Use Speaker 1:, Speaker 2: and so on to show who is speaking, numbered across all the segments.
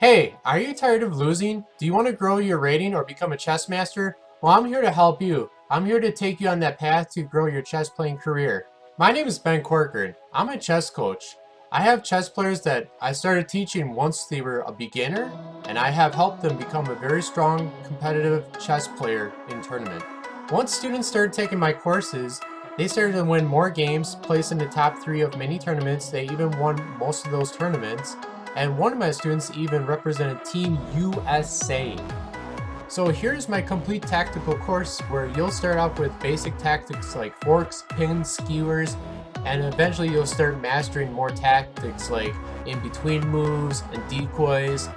Speaker 1: Hey, are you tired of losing? Do you want to grow your rating or become a chess master? Well, I'm here to help you. I'm here to take you on that path to grow your chess playing career. My name is Ben Corcoran. I'm a chess coach. I have chess players that I started teaching once they were a beginner, and I have helped them become a very strong competitive chess player in tournament. Once students started taking my courses, they started to win more games, place in the top 3 of many tournaments. They even won most of those tournaments, and one of my students even represented Team USA. So here's my complete tactical course where you'll start off with basic tactics like forks, pins, skewers, and eventually you'll start mastering more tactics like in-between moves and decoys.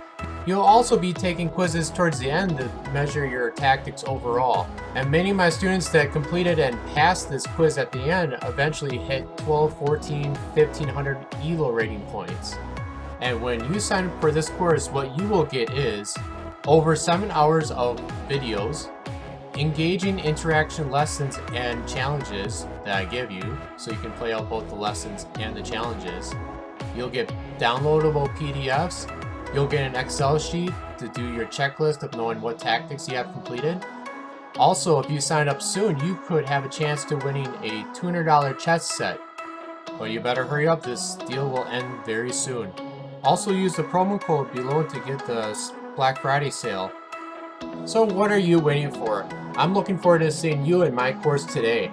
Speaker 1: You'll also be taking quizzes towards the end to measure your tactics overall. And many of my students that completed and passed this quiz at the end eventually hit 12, 14, 1500 ELO rating points. And when you sign up for this course, what you will get is over 7 hours of videos, engaging interaction lessons and challenges that I give you, so you can play out both the lessons and the challenges. You'll get downloadable PDFs. You'll get an Excel sheet to do your checklist of knowing what tactics you have completed. Also, if you sign up soon, you could have a chance to winning a $200 chess set. But you better hurry up, this deal will end very soon. Also use the promo code below to get the Black Friday sale. So what are you waiting for? I'm looking forward to seeing you in my course today.